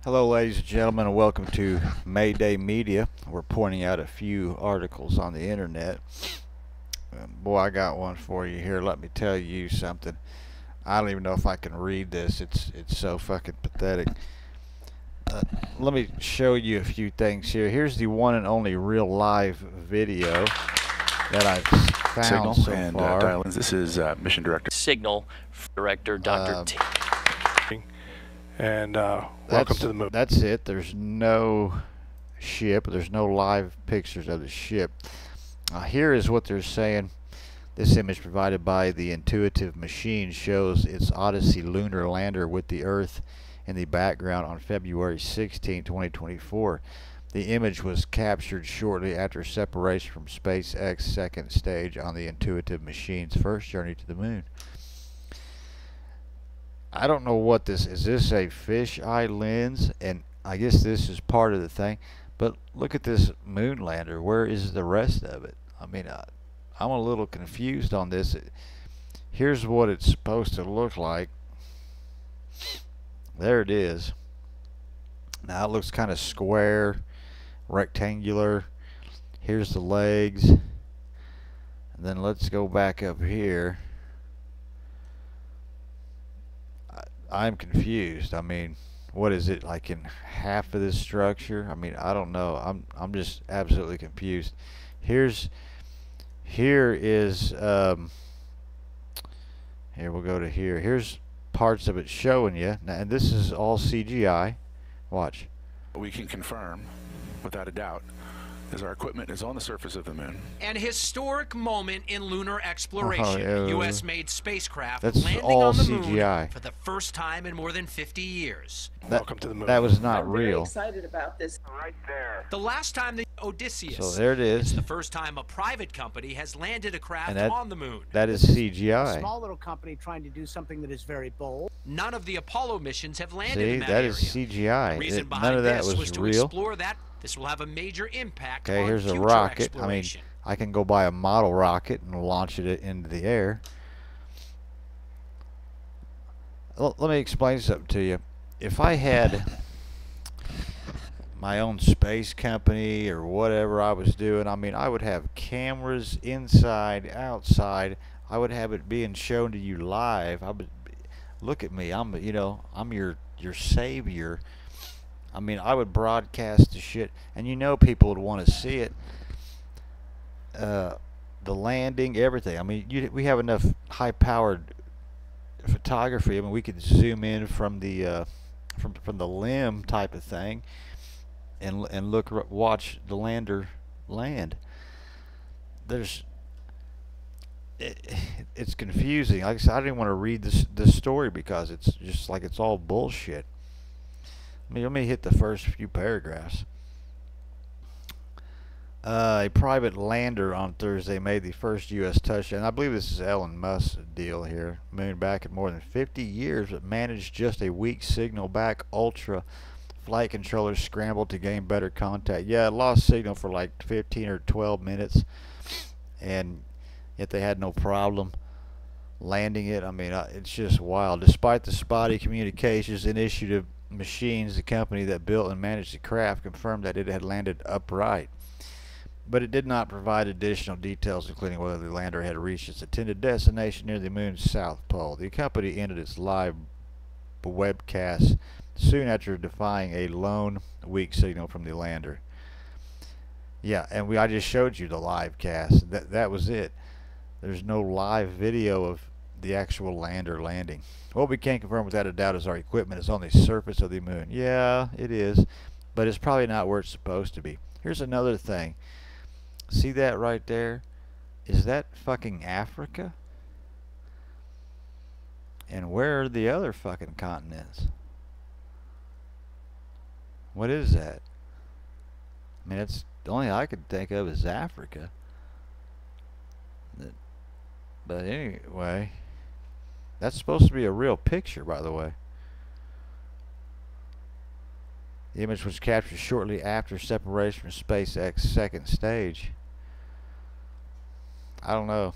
Hello, ladies and gentlemen, and welcome to Mayday Media. We're pointing out a few articles on the internet. Boy, I got one for you here. Let me tell you something. I don't even know if I can read this. It's so fucking pathetic. Let me show you a few things here. Here's the one and only real live video that I've found Signal so and far. dial-ins. This is Mission Director. Signal Director Dr. T. And welcome to the moon. That's it. There's no ship. There's no live pictures of the ship. Here is what they're saying. This image provided by the Intuitive Machine shows its Odyssey lunar lander with the Earth in the background on February 16, 2024. The image was captured shortly after separation from SpaceX's second stage on the Intuitive Machine's first journey to the moon. I don't know what this is. This a fisheye lens? And I guess this is part of the thing. But look at this moon lander. Where is the rest of it? I mean, I'm a little confused on this. Here's what it's supposed to look like. There it is. Now it looks kind of square, rectangular. Here's the legs. And then let's go back up here. I'm confused. I mean, what is it, like in half of this structure? I mean, I don't know. I'm just absolutely confused. Here is here we'll go to here. Here's parts of it showing you. Now, and this is all CGI. Watch. We can confirm, without a doubt, as our equipment is on the surface of the moon. An historic moment in lunar exploration. A U.S.-made spacecraft landing all on the CGI. moon for the first time in more than 50 years. Welcome to the moon. That was not I'm real. very excited about this. Right there. The last time the Odysseus. So there it is. It's the first time a private company has landed a craft on the moon. That is CGI. A small little company trying to do something that is very bold. None of the Apollo missions have landed See, in that that area. is CGI. The reason None behind of that this was to real. explore that this will have a major impact Okay, on here's a future rocket. I mean, exploration. I can go buy a model rocket and launch it into the air. Let me explain something to you. If I had my own space company or whatever I was doing, I mean, I would have cameras inside, outside. I would have it being shown to you live. I would look at me. I'm your savior. I mean, I would broadcast the shit, and people would want to see it. The landing, everything. I mean, we have enough high-powered photography. I mean, we could zoom in from the from the limb type of thing, and watch the lander land. It's confusing. Like I said, I didn't want to read this story because it's just like it's all bullshit. Let me hit the first few paragraphs. A private lander on Thursday made the first U.S. touchdown. I believe this is Elon Musk's deal here. Moon back in more than 50 years, but managed just a weak signal back. Ultra flight controllers scrambled to gain better contact. Yeah, it lost signal for like 15 or 12 minutes, and yet they had no problem landing it. I mean, it's just wild. Despite the spotty communications, Intuitive Machines, the company that built and managed the craft, confirmed that it had landed upright. But it did not provide additional details, including whether the lander had reached its intended destination near the moon's south pole. The company ended its live webcast soon after defying a lone weak signal from the lander. Yeah, and I just showed you the live cast. That was it. There's no live video of the actual lander landing. What we can confirm without a doubt is our equipment is on the surface of the moon. Yeah, it is, but it's probably not where it's supposed to be. Here's another thing. See that right there? Is that fucking Africa? And where are the other fucking continents? What is that? I mean, it's the only I could think of is Africa. But anyway, that's supposed to be a real picture, by the way. The image was captured shortly after separation from SpaceX's second stage. I don't know.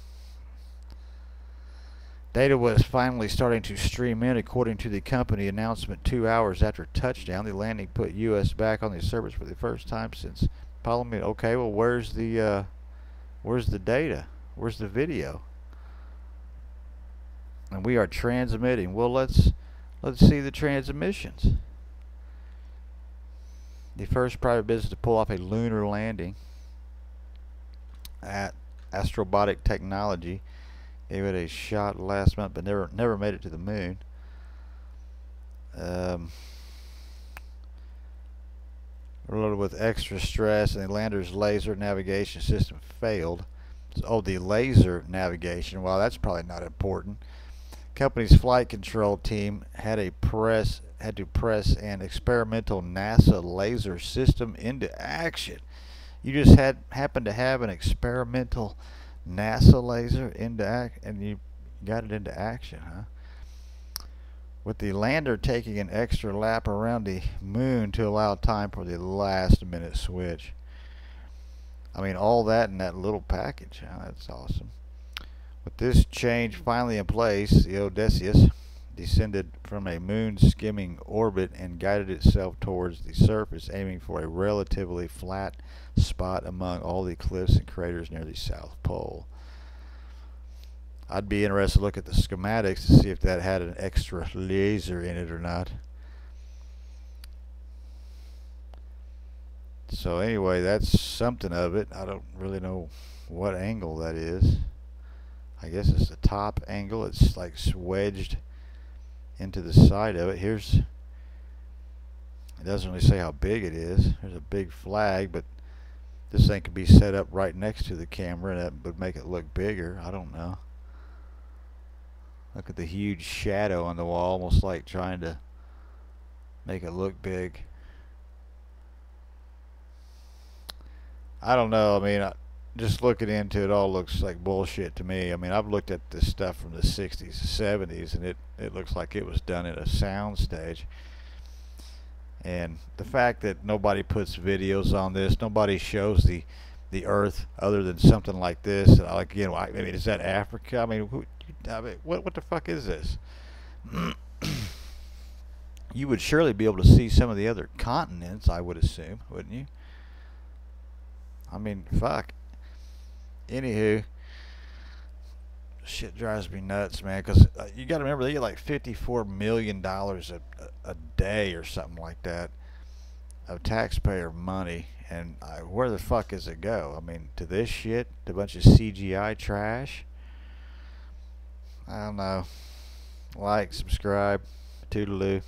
Data was finally starting to stream in, according to the company announcement 2 hours after touchdown. The landing put U.S. back on the surface for the first time since Apollo. Okay, well, where's the data? Where's the video? And we are transmitting. Well, let's see the transmissions. The first private business to pull off a lunar landing at Astrobotic Technology gave it a shot last month, but never made it to the moon. Loaded with extra stress, and the lander's laser navigation system failed. Oh, the laser navigation. Well, that's probably not important. Company's flight control team had to press an experimental NASA laser system into action. You just happened to have an experimental NASA laser into and you got it into action, huh? With the lander taking an extra lap around the moon to allow time for the last minute switch. I mean, all that in that little package, huh? That's awesome. With this change finally in place, the Odysseus descended from a moon skimming orbit and guided itself towards the surface, aiming for a relatively flat spot among all the cliffs and craters near the South Pole. I'd be interested to look at the schematics to see if that had an extra laser in it or not. So anyway, that's something of it. I don't really know what angle that is. I guess it's the top angle. It's like wedged into the side of it. It doesn't really say how big it is. There's a big flag, but this thing could be set up right next to the camera and that would make it look bigger. I don't know. Look at the huge shadow on the wall, almost like trying to make it look big. I don't know. I mean, just looking into it, all looks like bullshit to me. I mean, I've looked at this stuff from the 60s, 70s, and it looks like it was done at a sound stage. And the fact that nobody puts videos on this, nobody shows the Earth other than something like this. Like, you know, I mean, is that Africa? I mean, what the fuck is this? You would surely be able to see some of the other continents, I would assume, wouldn't you? I mean, fuck. Anywho, shit drives me nuts, man, because you got to remember, they get like $54 million a day or something like that of taxpayer money, and where the fuck does it go? I mean, to this shit, to a bunch of CGI trash? I don't know. Like, subscribe, toodaloo.